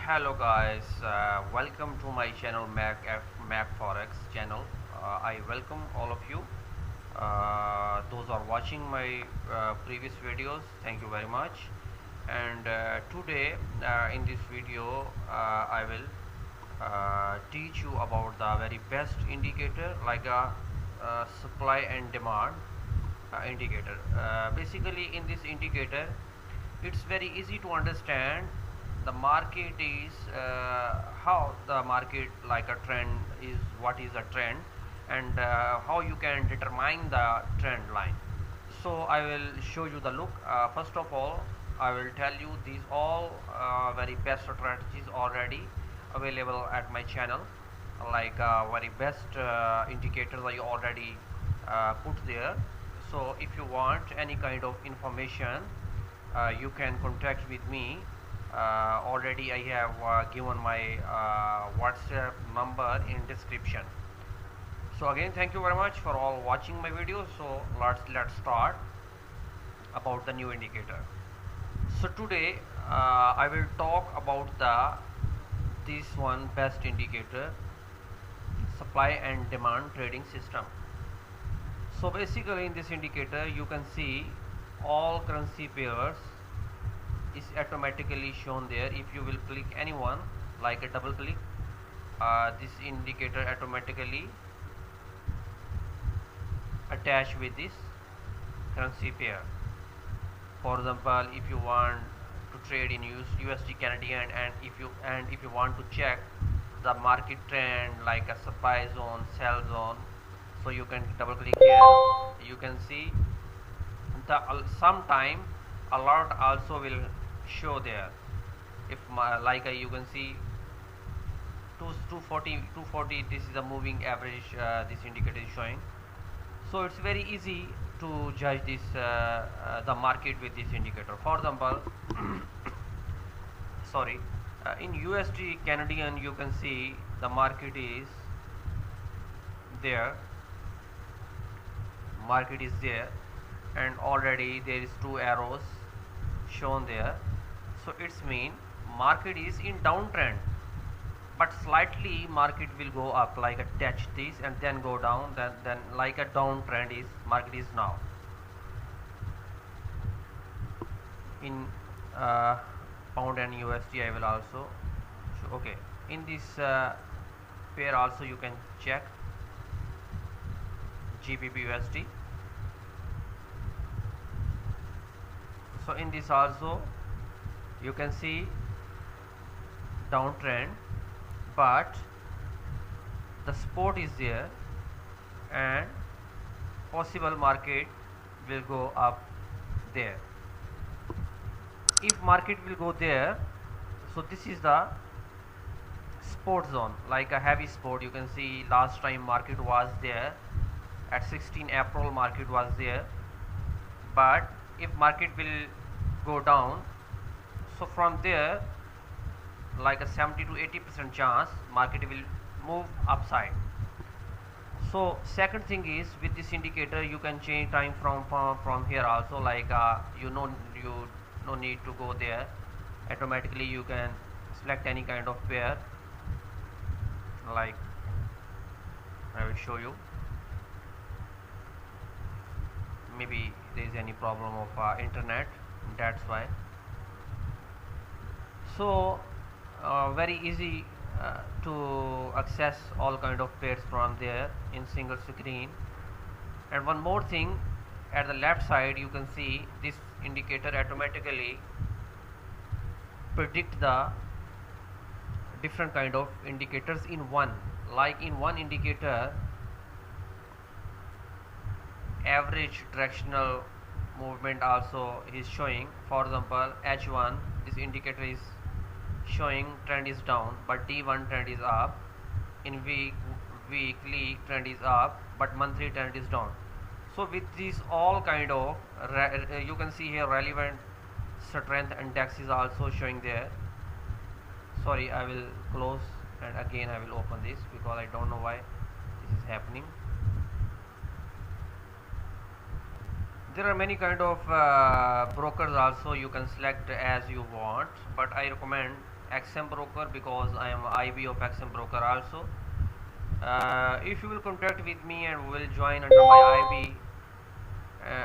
Hello guys, welcome to my channel Mac Forex channel. I welcome all of you. Those are watching my previous videos. Thank you very much. And today in this video, I will teach you about the very best indicator like a supply and demand indicator. Basically, in this indicator, it's very easy to understand the market is how the market like a trend is, what is a trend, and how you can determine the trend line. So I will show you the look. First of all, I will tell you these all very best strategies already available at my channel, like very best indicators I already put there. So if you want any kind of information, you can contact with me. Already I have given my WhatsApp number in description. So again, thank you very much for all watching my video. So let's start about the new indicator. So today I will talk about this one best indicator, supply and demand trading system. So basically in this indicator you can see all currency pairs is automatically shown there. If you will click any one, like a double click, this indicator automatically attach with this currency pair. For example, if you want to trade in USD Canadian, and if you want to check the market trend like a supply zone, sell zone, so you can double click here. You can see the sometime alert also will show there. If you can see 240, this is a moving average, this indicator is showing. So it's very easy to judge this the market with this indicator. For example, sorry, in USD Canadian you can see the market is there, and already there is two arrows shown there. So it's mean market is in downtrend, but slightly market will go up, like a touch this and then go down, then like a downtrend is market is now. In pound and USD I will also show. Okay, in this pair also you can check GBP USD. So in this also you can see downtrend, but the support is there and possible market will go up there. If market will go there, so this is the support zone, like a heavy support. You can see last time market was there at 16 April, market was there, but if market will go down, so from there like a 70 to 80% chance market will move upside. So second thing is, with this indicator you can change time from here also, like you no need to go there. Automatically you can select any kind of pair, like I will show you. Maybe there is any problem of internet, that's why. So very easy to access all kind of pairs from there in single screen. And one more thing, at the left side you can see this indicator automatically predict the different kind of indicators in one. Like in one indicator, average directional movement also is showing. For example, H1, this indicator is showing trend is down, but D1 trend is up. In weekly trend is up, but monthly trend is down. So with these all kind of you can see here relevant strength index is also showing there. Sorry, I will close and again I will open this because I don't know why this is happening. There are many kind of brokers also, you can select as you want, but I recommend XM Broker, because I am IB of XM Broker also. If you will contact with me and will join under my IB,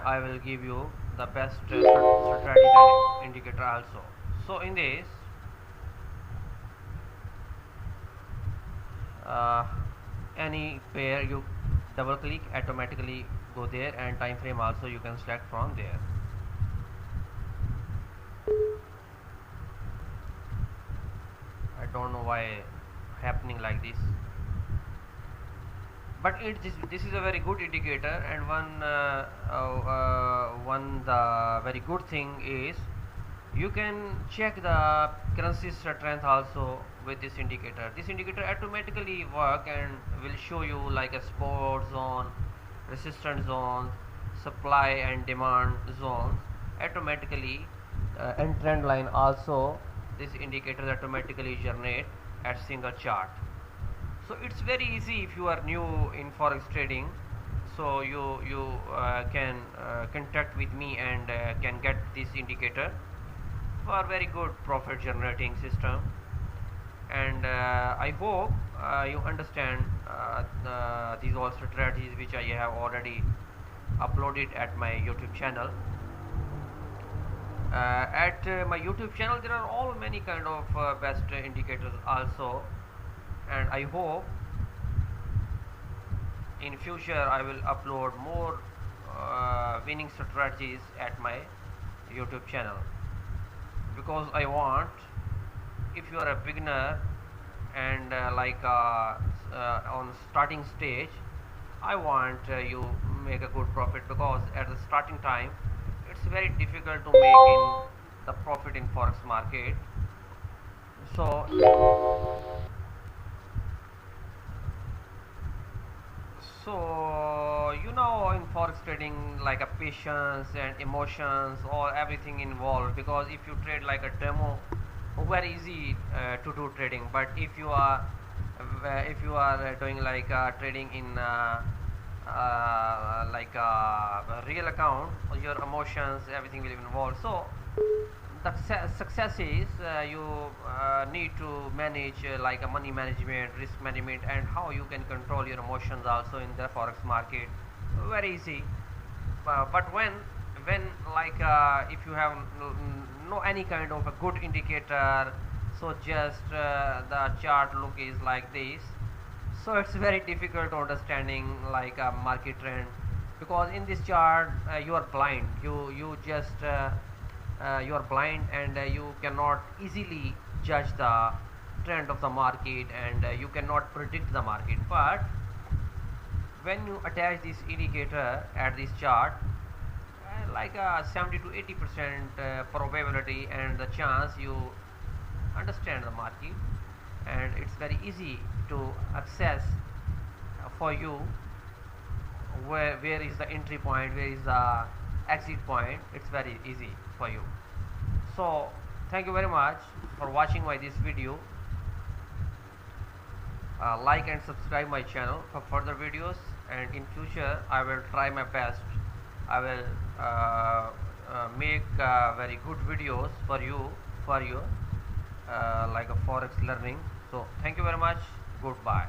I will give you the best strategies and indicator also. So in this, uh, any pair you double click, automatically go there, and time frame also you can select from there. I don't know why happening like this, but this is a very good indicator. And one the very good thing is you can check the currency strength also with this indicator. This indicator automatically work and will show you like a support zone, resistance zone, supply and demand zones automatically, and trend line also. This indicator automatically generate at single chart. So it's very easy if you are new in forex trading. So you can contact with me and can get this indicator for very good profit generating system. And I hope you understand these all strategies which I have already uploaded at my YouTube channel. At my YouTube channel there are all many kind of best indicators also, and I hope in future I will upload more winning strategies at my YouTube channel, because I want, if you are a beginner and on starting stage, I want you make a good profit, because at the starting time it's very difficult to make in the profit in forex market. So in forex trading, like a patience and emotions or everything involved, because if you trade like a demo, very easy to do trading. But if you are doing like trading in like a real account, your emotions, everything will be involved. So the success is you need to manage like a money management, risk management, and how you can control your emotions also in the forex market. Very easy. But when like if you have no any kind of a good indicator, so just the chart look is like this, so it's very difficult to understanding like a market trend, because in this chart you are blind, you are blind, and you cannot easily judge the trend of the market, and you cannot predict the market. But when you attach this indicator at this chart, like a 70 to 80% probability and the chance, you understand the market, and it's very easy to access for you where is the entry point, where is the exit point. It's very easy for you. So thank you very much for watching my this video. Like and subscribe my channel for further videos, and in future I will try my best. I will make very good videos for you like a forex learning. So thank you very much. Goodbye.